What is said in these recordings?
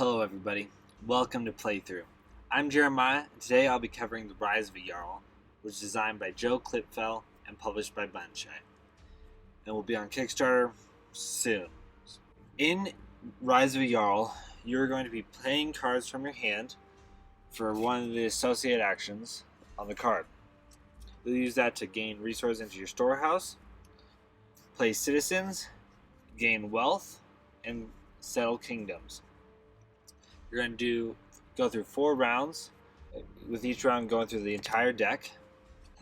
Hello everybody, welcome to Playthrough. I'm Jeremiah, and today I'll be covering The Rise of a Jarl, which is designed by Joe Klipfel and published by Buttons Radiance, and will be on Kickstarter soon. In Rise of a Jarl, you're going to be playing cards from your hand for one of the associated actions on the card. You'll use that to gain resources into your storehouse, play citizens, gain wealth, and settle kingdoms. You're going to go through 4 rounds, with each round going through the entire deck.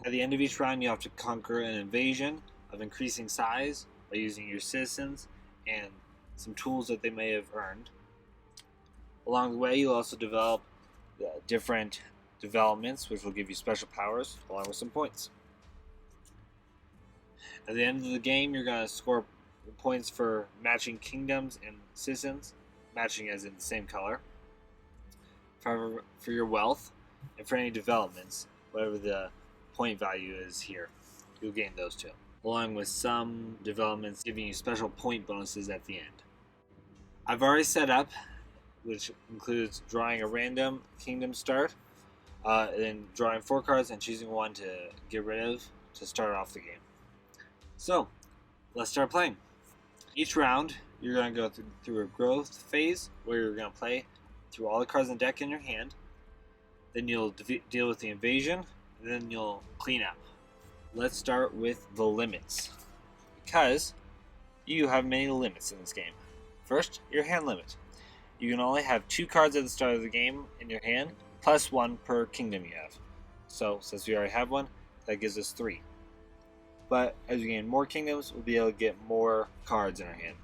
At the end of each round, you have to conquer an invasion of increasing size by using your citizens and some tools that they may have earned. Along the way, you'll also develop different developments, which will give you special powers, along with some points. At the end of the game, you're going to score points for matching kingdoms and citizens, matching as in the same color. For your wealth, and for any developments, whatever the point value is here, you'll gain those too, along with some developments giving you special point bonuses at the end. I've already set up, which includes drawing a random kingdom start, then drawing 4 cards and choosing one to get rid of to start off the game. So, let's start playing. Each round, you're going to go through a growth phase where you're going to play through all the cards in the deck in your hand. Then you'll deal with the invasion, and then you'll clean up. Let's start with the limits, because you have many limits in this game. First, your hand limit. You can only have 2 cards at the start of the game in your hand, plus 1 per kingdom you have. So, since we already have 1, that gives us 3. But as we gain more kingdoms, we'll be able to get more cards in our hand.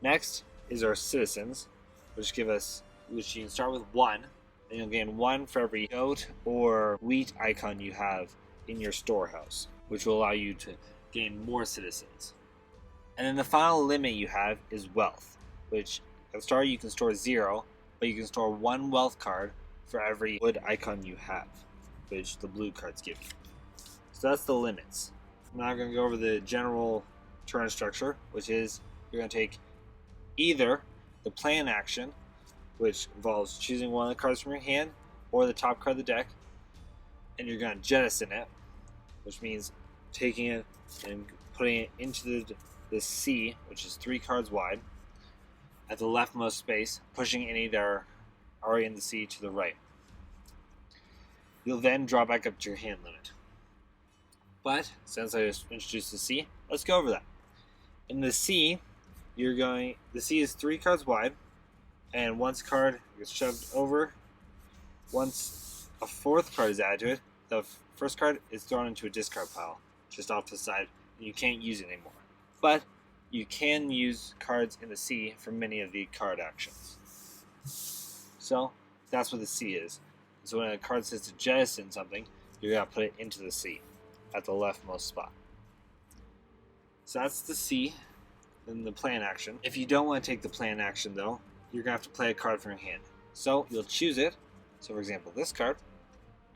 Next is our citizens, which you can start with 1, and you'll gain 1 for every goat or wheat icon you have in your storehouse, which will allow you to gain more citizens. And then the final limit you have is wealth, which at the start you can store 0, but you can store 1 wealth card for every wood icon you have, which the blue cards give you. So that's the limits. I'm now going to go over the general turn structure, which is you're going to take either the plan action, which involves choosing one of the cards from your hand or the top card of the deck, and you're going to jettison it, which means taking it and putting it into the sea, which is 3 cards wide, at the leftmost space, pushing any that are already in the sea to the right. You'll then draw back up to your hand limit. But since I just introduced the sea, let's go over that. In the sea, the sea is 3 cards wide, and once a card gets shoved over, once a 4th card is added to it, the first card is thrown into a discard pile, just off to the side, and you can't use it anymore. But you can use cards in the sea for many of the card actions. So, that's what the sea is. So when a card says to jettison something, you're going to put it into the sea, at the leftmost spot. So that's the sea, and the plan action. If you don't want to take the plan action though, you're going to have to play a card from your hand. So you'll choose it, so for example this card,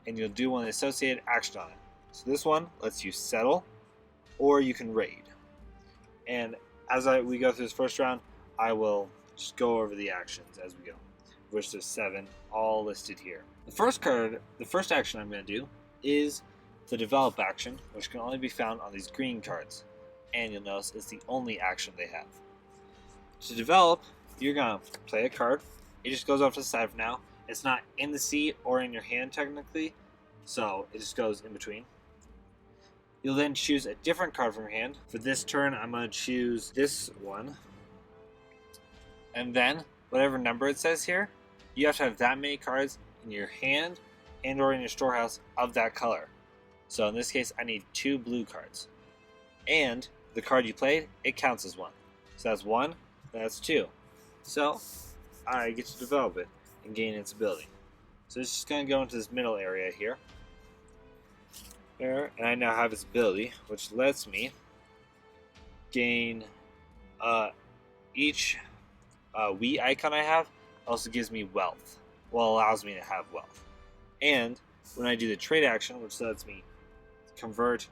and you'll do one of the associated action on it. So this one lets you settle, or you can raid. And as we go through this first round, I will just go over the actions as we go, which there's 7, all listed here. The first action I'm going to do is the develop action, which can only be found on these green cards. And you'll notice it's the only action they have. To develop, you're going to play a card. It just goes off to the side for now. It's not in the sea or in your hand technically, so it just goes in between. You'll then choose a different card from your hand. For this turn, I'm going to choose this one. And then, whatever number it says here, you have to have that many cards in your hand and or in your storehouse of that color. So in this case, I need 2 blue cards. And the card you played, it counts as 1. So that's 1, that's 2. So I get to develop it and gain its ability. So it's just going to go into this middle area here. There, and I now have its ability, which lets me gain each wheat icon I have also gives me wealth. Well, allows me to have wealth. And when I do the trade action, which lets me convert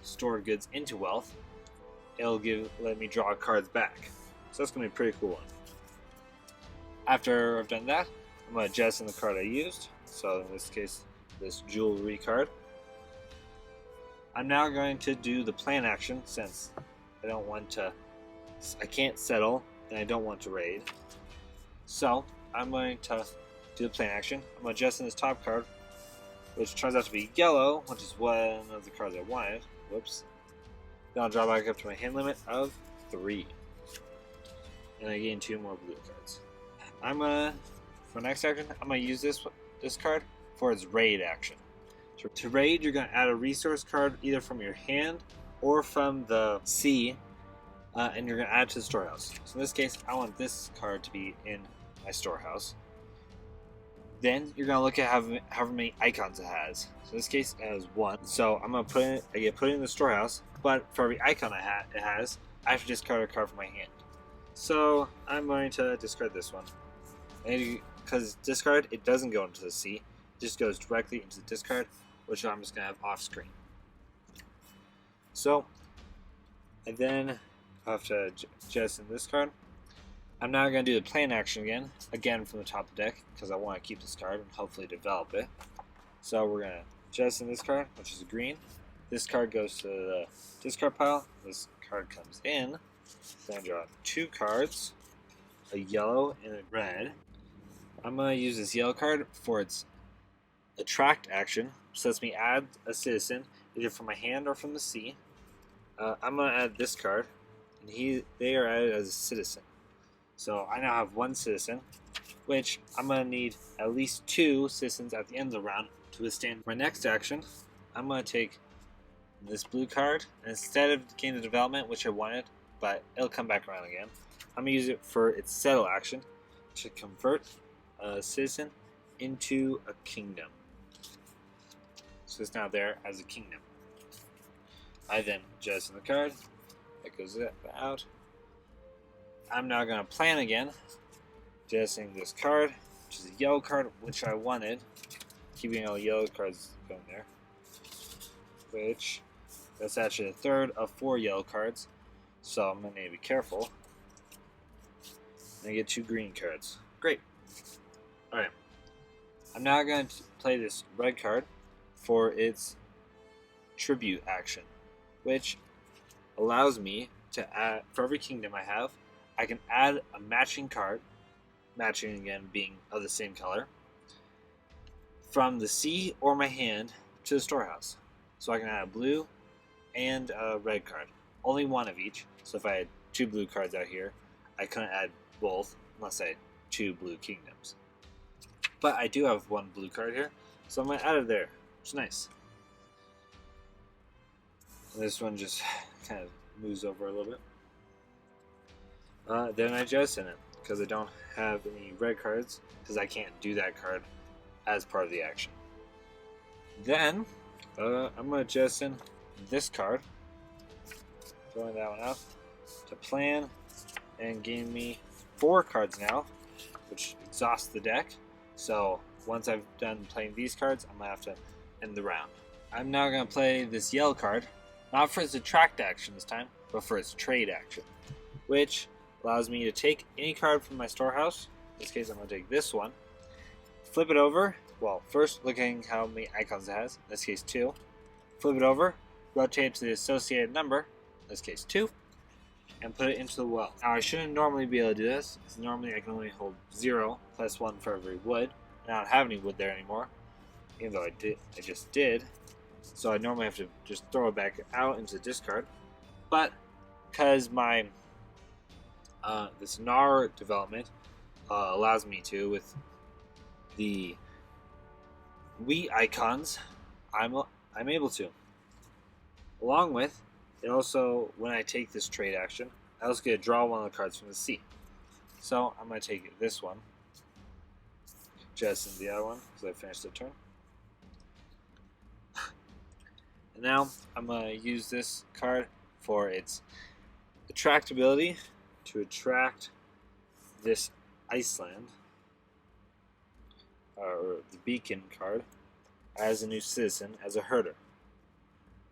stored goods into wealth, it'll let me draw cards back. So that's going to be a pretty cool one. After I've done that, I'm going to jettison the card I used. So in this case, this jewelry card. I'm now going to do the plan action since I can't settle and I don't want to raid. So I'm going to do the plan action. I'm going to jettison this top card, which turns out to be yellow, which is one of the cards I wanted. Whoops. Then I'll draw back up to my hand limit of 3. And I gain 2 more blue cards. For next action, I'm going to use this card for its raid action. To raid, you're going to add a resource card either from your hand or from the sea, and you're going to add it to the storehouse. So in this case, I want this card to be in my storehouse. Then you're going to look at however many icons it has. So in this case, it has 1. So I'm going to put it in the storehouse, but for every icon it has, I have to discard a card from my hand. So I'm going to discard this one. And because discard, it doesn't go into the sea. It just goes directly into the discard, which I'm just going to have off screen. So, and then I have to jettison this card. I'm now going to do the plan action again from the top of the deck, because I want to keep this card and hopefully develop it. So we're going to jettison this card, which is green. This card goes to the discard pile. This card comes in. Then I draw 2 cards, a yellow and a red. I'm going to use this yellow card for its attract action, which lets me add a citizen either from my hand or from the sea. I'm going to add this card, and they are added as a citizen. So I now have 1 citizen, which I'm going to need at least 2 citizens at the end of the round to withstand my next action. I'm going to take this blue card, and instead of gaining the development, which I wanted, but it'll come back around again, I'm going to use it for its settle action to convert a citizen into a kingdom. So it's now there as a kingdom. I then jettison the card. That goes out. I'm now going to plan again, jettisoning this card, which is a yellow card, which I wanted. Keeping all yellow cards going there. Which, that's actually a third of 4 yellow cards. So I'm going to need to be careful. And I get 2 green cards. Great. Alright. I'm now going to play this red card for its tribute action, which allows me to add, for every kingdom I have, I can add a matching card, matching again being of the same color, from the sea or my hand to the storehouse. So I can add a blue and a red card. Only 1 of each. So if I had 2 blue cards out here, I couldn't add both unless I had 2 blue kingdoms. But I do have 1 blue card here, so I'm going to add it there, which is nice. And this one just kind of moves over a little bit. Then I jettison it, because I don't have any red cards, because I can't do that card as part of the action. Then, I'm going to jettison this card, throwing that one out, to plan, and gain me 4 cards now, which exhausts the deck. So once I've done playing these cards, I'm going to have to end the round. I'm now going to play this yellow card, not for its attract action this time, but for its trade action, which allows me to take any card from my storehouse. In this case, I'm going to take this one, flip it over. Well, first looking how many icons it has, in this case 2. Flip it over, rotate it to the associated number, in this case 2, and put it into the well. Now I shouldn't normally be able to do this, because normally I can only hold 0 plus 1 for every wood, and I don't have any wood there anymore, even though I just did. So I normally have to just throw it back out into the discard. But because my this Gnar development allows me to, with the wheat icons, I'm able to. Along with, it also, when I take this trade action, I also get to draw 1 of the cards from the sea. So I'm going to take this one, jettison the other one, because I finished the turn. And now I'm going to use this card for its attractability to attract this Iceland, or the beacon card, as a new citizen, as a herder.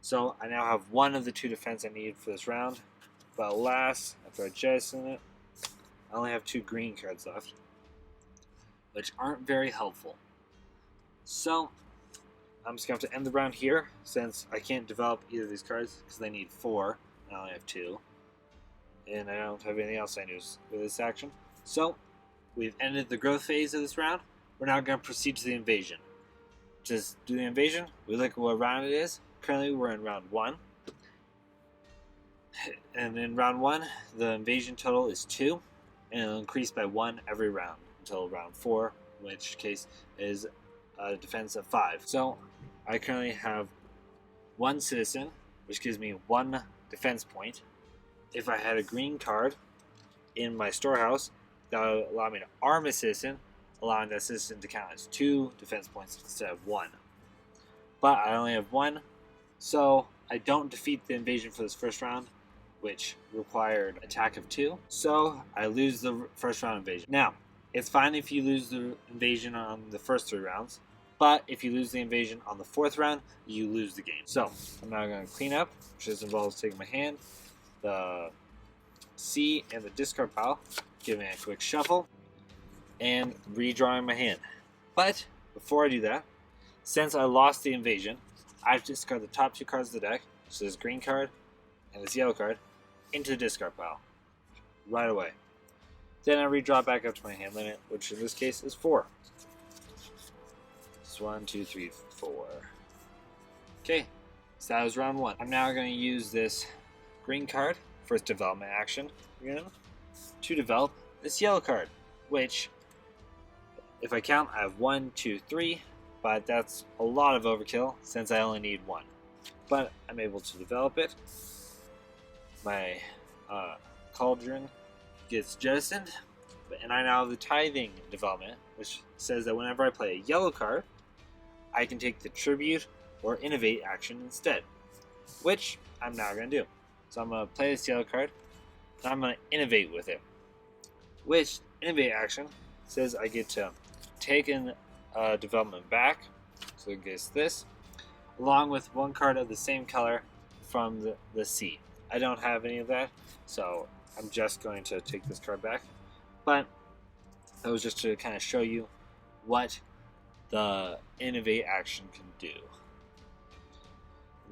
So I now have 1 of the 2 defense I need for this round, but alas, after I jettison it, I only have 2 green cards left. which aren't very helpful. So I'm just going to have to end the round here, since I can't develop either of these cards, because they need 4, and I only have 2. And I don't have anything else I can do with this action. So, we've ended the growth phase of this round. We're now going to proceed to the invasion. To do the invasion, we look at what round it is. Currently, we're in round 1. And in round 1, the invasion total is 2, and it'll increase by 1 every round until round 4, in which case is a defense of 5. So, I currently have 1 citizen, which gives me 1 defense point. If I had a green card in my storehouse, that would allow me to arm a citizen, allowing that citizen to count as 2 defense points instead of 1. But I only have 1, so I don't defeat the invasion for this first round, which required attack of 2. So I lose the first round invasion. Now, it's fine if you lose the invasion on the first 3 rounds, but if you lose the invasion on the 4th round, you lose the game. So I'm now going to clean up, which just involves taking my hand, the C and the discard pile, giving it a quick shuffle, and redrawing my hand. But before I do that, since I lost the invasion, I have to discard the top 2 cards of the deck, so this green card and this yellow card, into the discard pile right away. Then I redraw back up to my hand limit, which in this case is 4. It's 1, 2, 3, 4. Okay, so that was round 1. I'm now going to use this green card for its development action again to develop this yellow card, which, if I count, I have 1, 2, 3, but that's a lot of overkill since I only need 1. But I'm able to develop it. My cauldron gets jettisoned, and I now have the tithing development, which says that whenever I play a yellow card, I can take the tribute or innovate action instead, which I'm now going to do. So I'm going to play this yellow card, and I'm going to innovate with it, which innovate action says I get to take in development back, so it gets this, along with 1 card of the same color from the C. I don't have any of that, so I'm just going to take this card back. But that was just to kind of show you what the innovate action can do.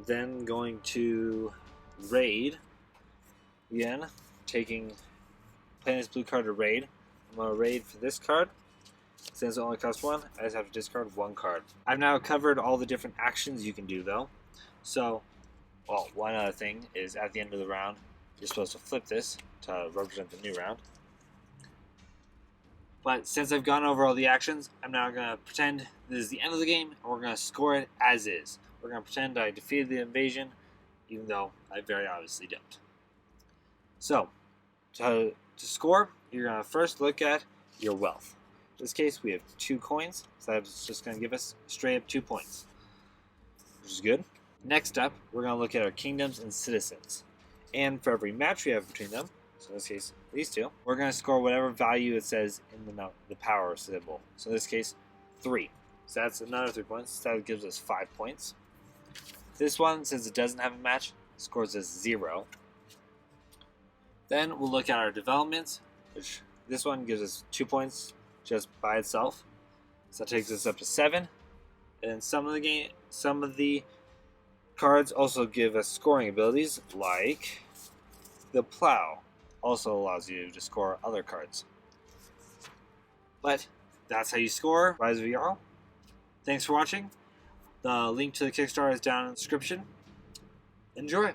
Then going to raid again, playing this blue card to raid. I'm going to raid for this card. Since it only costs 1, I just have to discard 1 card. I've now covered all the different actions you can do though. So, well, one other thing is at the end of the round, you're supposed to flip this to represent the new round. But since I've gone over all the actions, I'm now going to pretend this is the end of the game, and we're going to score it as is. We're going to pretend I defeated the invasion, even though I very obviously don't. So, to score, you're going to first look at your wealth. In this case, we have 2 coins, so that's just going to give us straight up 2 points, which is good. Next up, we're going to look at our kingdoms and citizens. And for every match we have between them, so in this case, these 2, we're going to score whatever value it says in the power symbol. So in this case, 3. So that's another 3 points. So that gives us 5 points. This one, since it doesn't have a match, scores us 0. Then we'll look at our developments, which this one gives us 2 points just by itself. So that takes us up to 7. And some of the cards also give us scoring abilities, like the plow also allows you to score other cards. But that's how you score Rise of Jarl. Thanks for watching. The link to the Kickstarter is down in the description. Enjoy!